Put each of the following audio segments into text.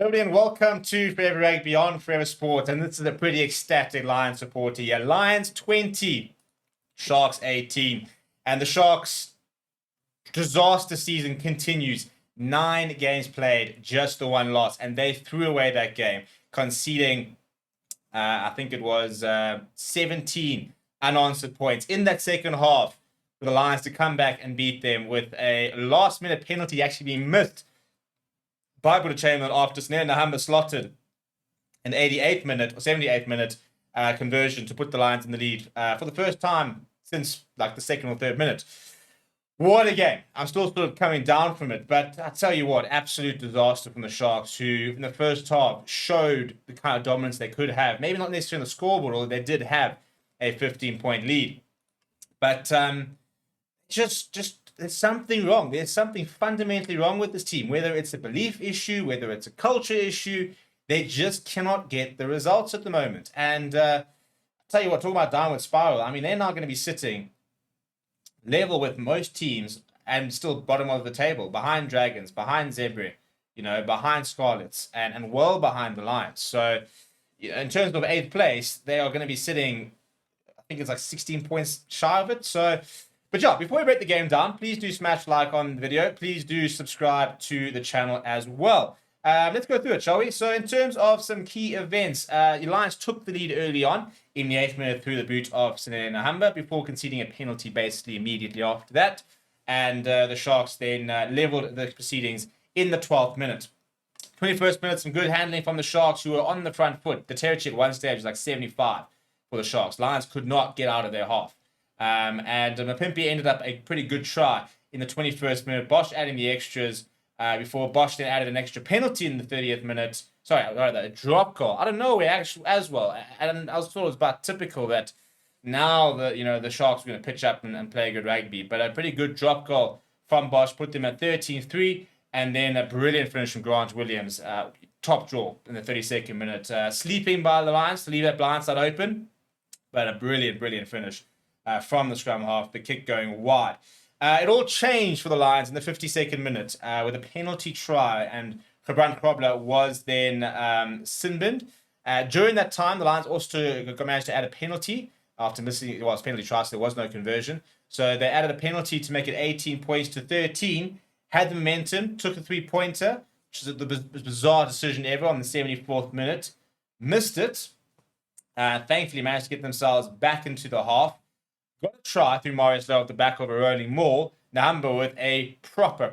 Everybody, and welcome to Forever Rugby on Forever Sport. And this is a pretty ecstatic Lions supporter here. Lions 20, Sharks 18. And the Sharks' disaster season continues. 9 games played, just the one loss. And they threw away that game, conceding, I think it was 17 unanswered points in that second half for the Lions to come back and beat them with a last-minute penalty actually being missed by Chamberlain after Snare Nahamba slotted an 88th minute or 78th minute conversion to put the Lions in the lead for the first time since like the second or third minute. What a game. I'm still sort of coming down from it, but I tell you what, absolute disaster from the Sharks, who in the first half showed the kind of dominance they could have. Maybe not necessarily on the scoreboard, although they did have a 15-point lead. But just there's something wrong. There's something fundamentally wrong with this team, whether it's a belief issue, whether it's a culture issue. They just cannot get the results at the moment. And I'll tell you what, talking about downward spiral, I mean, they're now going to be sitting level with most teams and still bottom of the table, behind Dragons, behind Zebra, behind Scarlets, and well behind the Lions. So in terms of 8th place, they are going to be sitting, I think it's like 16 points shy of it. So, but yeah, before we break the game down, please do smash like on the video. Please do subscribe to the channel as well. Let's go through it, shall we? So in terms of some key events, the Lions took the lead early on in the 8th minute through the boot of Snare Nahamba before conceding a penalty basically immediately after that. And the Sharks then leveled the proceedings in the 12th minute. 21st minute, some good handling from the Sharks, who were on the front foot. The territory at one stage was like 75 for the Sharks. Lions could not get out of their half. And Mapimpi ended up a pretty good try in the 21st minute. Bosch adding the extras before Bosch then added an extra penalty in the 30th minute. Sorry, a drop goal. I don't know where actually as well. And I was thought it was about typical that now the Sharks were going to pitch up and play good rugby. But a pretty good drop goal from Bosch put them at 13-3. And then a brilliant finish from Grant Williams. Top draw in the 32nd minute. Sleeping by the Lions to leave that blindside open. But a brilliant finish from the scrum half, the kick going wide. It all changed for the Lions in the 52nd minute with a penalty try, and Gebrand Krobler was then sin-binned. During that time, the Lions also managed to add a penalty after missing his penalty try, so there was no conversion. So they added a penalty to make it 18 points to 13, had the momentum, took a 3-pointer, which is the bizarre decision ever on the 74th minute, missed it, thankfully managed to get themselves back into the half. Got a try through Marius Lowe at the back of a rolling maul. Nahamba with a proper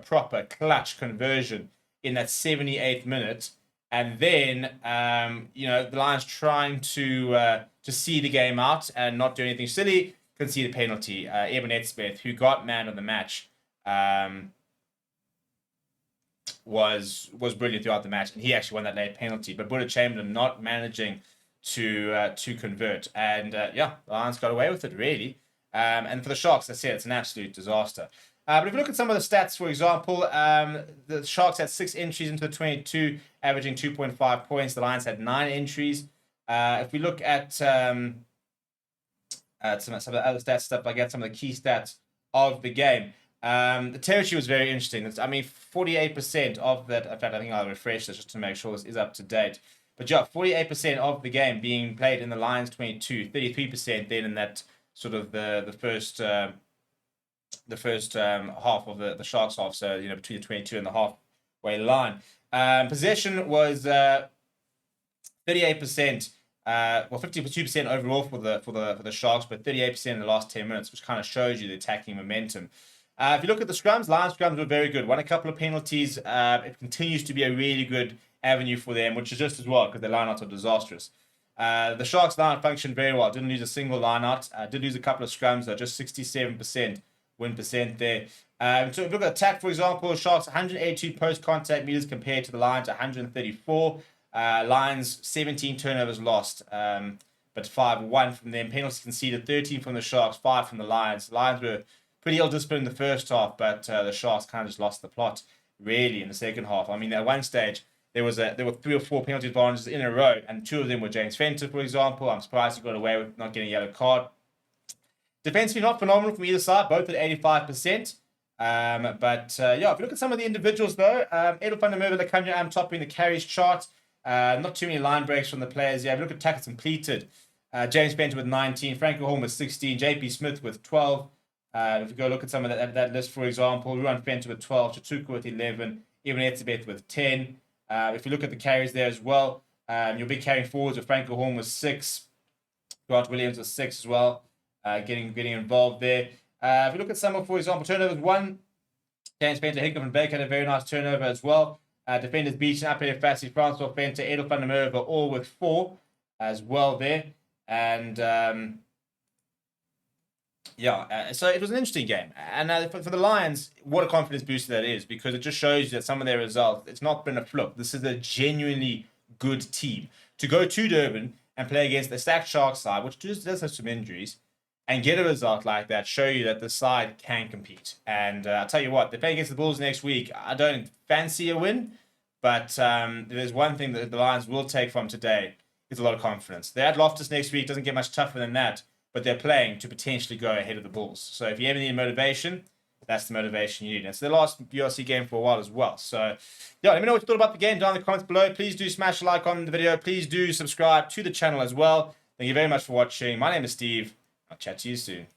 clutch conversion in that 78th minute. And then, the Lions trying to see the game out and not do anything silly, conceded a penalty. Eben Etzbeth, who got man of the match, was brilliant throughout the match. And he actually won that late penalty. But Buddha Chamberlain not managing to convert. And, the Lions got away with it, really. And for the Sharks, I said, it's an absolute disaster. But if you look at some of the stats, for example, the Sharks had 6 entries into the 22, averaging 2.5 points. The Lions had 9 entries. If we look at some of the other stats stuff, I get some of the key stats of the game. The territory was very interesting. 48% of that. In fact, I think I'll refresh this just to make sure this is up to date. But yeah, 48% of the game being played in the Lions 22, 33% then in that sort of the first half of the Sharks half, so between the 22 and the halfway line. Possession was 38%, 52% overall for the Sharks, but 38% in the last 10 minutes, which kind of shows you the attacking momentum. If you look at the scrums, Lions scrums were very good. Won a couple of penalties. It continues to be a really good avenue for them, which is just as well because their lineouts are disastrous. The Sharks lineout functioned very well. Didn't lose a single lineout. Did lose a couple of scrums, though, just 67% win percent there. So if you look at attack, for example, Sharks 182 post-contact meters compared to the Lions 134. Lions 17 turnovers lost, but 5-1 from them. Penalties conceded 13 from the Sharks, 5 from the Lions. The Lions were pretty ill-disciplined in the first half, but the Sharks kind of just lost the plot, really, in the second half. I mean, at one stage, there were 3 or 4 penalty advantages in a row, and 2 of them were James Fenter, for example. I'm surprised he got away with not getting a yellow card. Defensively, not phenomenal from either side, both at 85%. Yeah, if you look at some of the individuals though, Edelfundermerwe Lekanya am topping the carries chart. Not too many line breaks from the players here. If you look at tackles completed, James Benter with 19, Franco Holm with 16, JP Smith with 12. If you go look at some of that list, for example, Ruan Fenter with 12, Chatuka with 11, even Etzebeth with 10. If you look at the carries there as well, you'll be carrying forwards with Franco Holm with 6, Grant Williams with 6 as well, getting involved there. If you look at some of, for example, turnovers, 1, James Benter, Hickman and Blake had a very nice turnover as well. Defenders Beach, Apele Fassi, Francois Fenter, Edelfundermerwe all with 4 as well there. And so it was an interesting game. And for the Lions, what a confidence booster that is, because it just shows you that some of their results, it's not been a fluke. This is a genuinely good team. To go to Durban and play against the stacked Sharks side, which does have some injuries, and get a result like that, show you that the side can compete. And I'll tell you what, they play against the Bulls next week. I don't fancy a win, but there's one thing that the Lions will take from today. It's a lot of confidence. They're at Loftus next week. Doesn't get much tougher than that, but they're playing to potentially go ahead of the Bulls. So if you ever need motivation, that's the motivation you need. And it's their last URC game for a while as well. So yeah, let me know what you thought about the game down in the comments below. Please do smash a like on the video. Please do subscribe to the channel as well. Thank you very much for watching. My name is Steve. I'll chat to you soon.